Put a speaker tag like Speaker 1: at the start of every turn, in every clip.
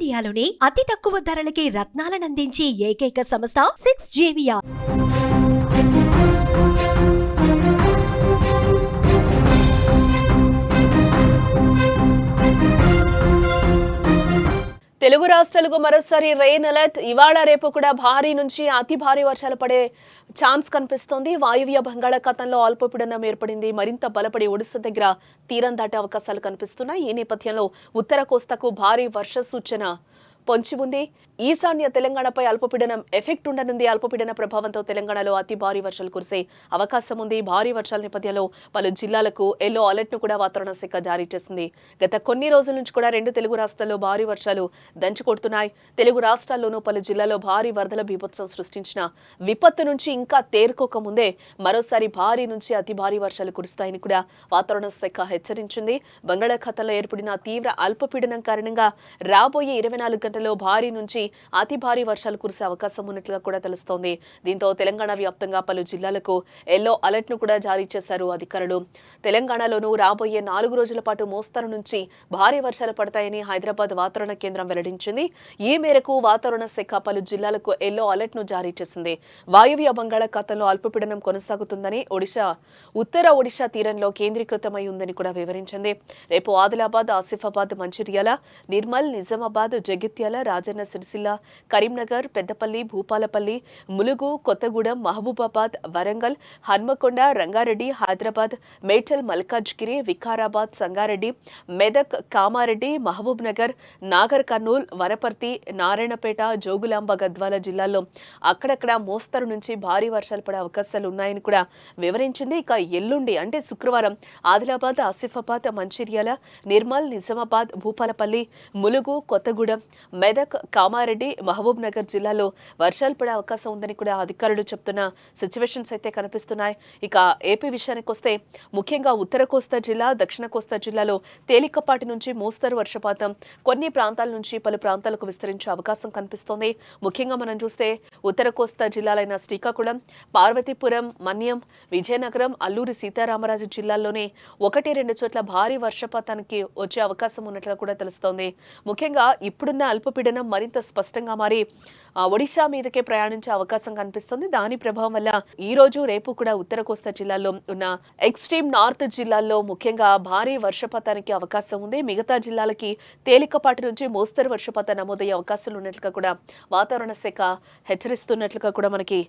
Speaker 1: ఇండియాలోనే అతి తక్కువ ధరలకి రత్నాలనందించే ఏకైక సంస్థ 6JVR.
Speaker 2: తెలుగు రాష్ట్రాలకు మరోసారి రెయిన్ అలర్ట్. ఇవాళ రేపు కూడా భారీ నుంచి అతి భారీ వర్షాలు పడే ఛాన్స్ కనిపిస్తోంది. వాయువ్య బంగాళాఖాతంలో అల్పపీడనం ఏర్పడింది. మరింత బలపడి ఒడిశా దగ్గర తీరం దాటే అవకాశాలు కనిపిస్తున్నాయి. ఈ నేపథ్యంలో ఉత్తర కోస్తాకు భారీ వర్ష సూచన పొంచి ఉంది. ఈశాన్య తెలంగాణపై అల్పపీడనం ఎఫెక్ట్ ఉండనుంది. అల్పపీడన ప్రభావంతో తెలంగాణలో అతి భారీ వర్షాలు కురిసే అవకాశం ఉంది. భారీ వర్షాల నేపథ్యంలో పలు జిల్లాలకు ఎల్లో అలర్ట్ ను కూడా వాతావరణ శాఖ జారీ చేసింది. గత కొన్ని రోజుల నుంచి కూడా రెండు తెలుగు రాష్ట్రాల్లో భారీ వర్షాలు దంచుకొడుతున్నాయి. తెలుగు రాష్ట్రాల్లోనూ పలు జిల్లాల్లో భారీ వరదల బీభత్సం సృష్టించిన విపత్తు నుంచి ఇంకా తేరుకోక ముందే మరోసారి భారీ నుంచి అతి భారీ వర్షాలు కురుస్తాయని కూడా వాతావరణ శాఖ హెచ్చరించింది. బంగాళాఖాతంలో ఏర్పడిన తీవ్ర అల్పపీడనం కారణంగా రాబోయే 24 గంటల్లో భారీ నుంచి అతి భారీ వర్షాలు కురిసే అవకాశం ఉన్నట్లుగా కూడా తెలుస్తోంది. దీంతో తెలంగాణ వ్యాప్తంగా పలు జిల్లాలకు ఎల్లో అలర్ట్ ను కూడా జారీ చేశారు అధికారులు. తెలంగాణలోనూ రాబోయే 4 రోజుల పాటు మోస్తరు నుంచి భారీ వర్షాలు పడతాయని హైదరాబాద్ వాతావరణ కేంద్రం వెల్లడించింది. ఈ మేరకు వాతావరణ శాఖ పలు జిల్లాలకు ఎల్లో అలర్ట్ ను జారీ చేసింది. వాయువ్య బంగాళాఖాతంలో అల్పపీడనం కొనసాగుతుందని ఉత్తర ఒడిశా తీరంలో కేంద్రీకృతమై ఉందని కూడా వివరించింది. రేపు ఆదిలాబాద్, ఆసిఫాబాద్, మంచిర్యాల, నిర్మల్, నిజామాబాద్, జగిత్యాల, రాజన్న సిరిసిల్ల, కరీంనగర్, పెద్దపల్లి, భూపాలపల్లి, ములుగు, కొత్తగూడెం, మహబూబాబాద్, వరంగల్, హన్మకొండ, రంగారెడ్డి, హైదరాబాద్, మేడ్చల్, మల్కాజ్గిరి, వికారాబాద్, సంగారెడ్డి, మెదక్, కామారెడ్డి, మహబూబ్ నగర్, నాగర్ కర్నూల్, వనపర్తి, నారాయణపేట, జోగులాంబ, గద్వాల జిల్లాల్లో అక్కడక్కడ మోస్తరు నుంచి భారీ వర్షాలు పడే అవకాశాలు ఉన్నాయని కూడా వివరించింది. ఇక ఎల్లుండి అంటే శుక్రవారం ఆదిలాబాద్, ఆసిఫాబాద్, మంచిర్యాల, నిర్మల్, నిజామాబాద్, భూపాలపల్లి, ములుగు, కొత్తగూడెం, మెదక్, కామారెడ్డి, మహబూబ్ నగర్ జిల్లాలో వర్షాలు పడే అవకాశం ఉందని కూడా అధికారులు చెప్తున్న సిచ్యువేషన్స్ అయితే కనిపిస్తున్నాయి. ఇక ఏపీ విషయానికి వస్తే ముఖ్యంగా ఉత్తర కోస్తా జిల్లా, దక్షిణ కోస్తా జిల్లాలో తేలికపాటి నుంచి మోస్తరు వర్షపాతం కొన్ని ప్రాంతాల నుంచి పలు ప్రాంతాలకు విస్తరించే అవకాశం కనిపిస్తోంది. ముఖ్యంగా మనం చూస్తే ఉత్తర కోస్తా జిల్లాలైన శ్రీకాకుళం, పార్వతీపురం, మన్యం, విజయనగరం, అల్లూరి సీతారామరాజు జిల్లాల్లోనే 1-2 చోట్ల భారీ వర్షపాతానికి వచ్చే అవకాశం ఉన్నట్లుగా కూడా తెలుస్తోంది. ముఖ్యంగా ఇప్పుడున్న అల్పపీడనం మరింత స్పష్టంగా మారి ఒడిశా మీదకే ప్రయాణించే అవకాశం కనిపిస్తుంది. దాని ప్రభావం వల్ల ఈ రోజు రేపు కూడా ఉత్తర కోస్తా జిల్లాల్లో ఉన్న ఎక్స్ట్రీమ్ నార్త్ జిల్లాల్లో ముఖ్యంగా భారీ వర్షపాతానికి అవకాశం ఉంది. మిగతా జిల్లాలకి తేలికపాటి నుంచి మోస్తరు వర్షపాతం నమోదయ్యే అవకాశాలు ఉన్నట్లుగా కూడా వాతావరణ శాఖ హెచ్చరిస్తున్నట్లుగా కూడా మనకి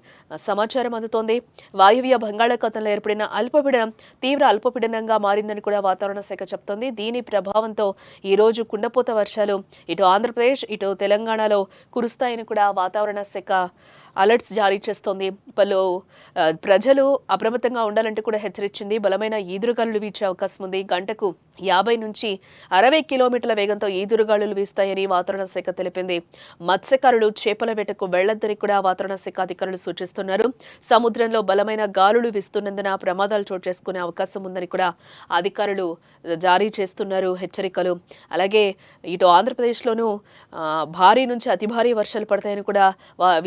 Speaker 2: సమాచారం అందుతోంది. వాయువ్య బంగాళాఖాతంలో ఏర్పడిన అల్పపీడనం తీవ్ర అల్పపీడనంగా మారిందని కూడా వాతావరణ శాఖ చెప్తోంది. దీని ప్రభావంతో ఈ రోజు కుండపోత వర్షాలు ఇటు ఆంధ్రప్రదేశ్, ఇటు తెలంగాణలో కురుస్తాయని కూడా వాతావరణ శాఖ అలర్ట్స్ జారీ చేస్తోంది. పలు ప్రజలు అప్రమత్తంగా ఉండాలంటూ కూడా హెచ్చరించింది. బలమైన ఈదురుగాలులు వీచే అవకాశం ఉంది. గంటకు 50 నుంచి 60 కిలోమీటర్ల వేగంతో ఈదురుగాలులు వీస్తాయని వాతావరణ శాఖ తెలిపింది. మత్స్యకారులు చేపల వేటకు వెళ్లొద్దని కూడా వాతావరణ శాఖ అధికారులు సూచిస్తున్నారు. సముద్రంలో బలమైన గాలులు వీస్తున్నందున ప్రమాదాలు చోటు చేసుకునే అవకాశం ఉందని కూడా అధికారులు జారీ చేస్తున్నారు హెచ్చరికలు. అలాగే ఇటు ఆంధ్రప్రదేశ్లోనూ భారీ నుంచి అతి భారీ వర్షాలు పడతాయని కూడా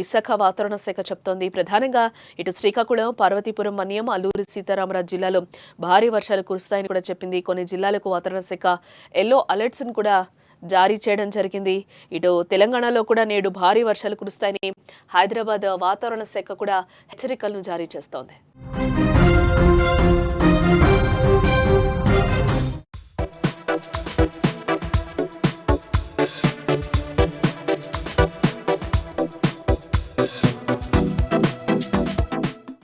Speaker 2: విశాఖ వాతావరణ శాఖ చెప్తోంది. ప్రధానంగా ఇటు శ్రీకాకుళం, పార్వతీపురం, మన్యం, అల్లూరి సీతారామరాజు జిల్లాలో భారీ వర్షాలు కురుస్తాయని కూడా చెప్పింది. కొన్ని జిల్లాలకు వాతావరణ శాఖ ఎల్లో అలర్ట్స్ ను కూడా జారీ చేయడం జరిగింది. ఇటు తెలంగాణలో కూడా నేడు భారీ వర్షాలు కురుస్తాయని హైదరాబాద్ వాతావరణ శాఖ కూడా హెచ్చరికలను జారీ చేస్తోంది.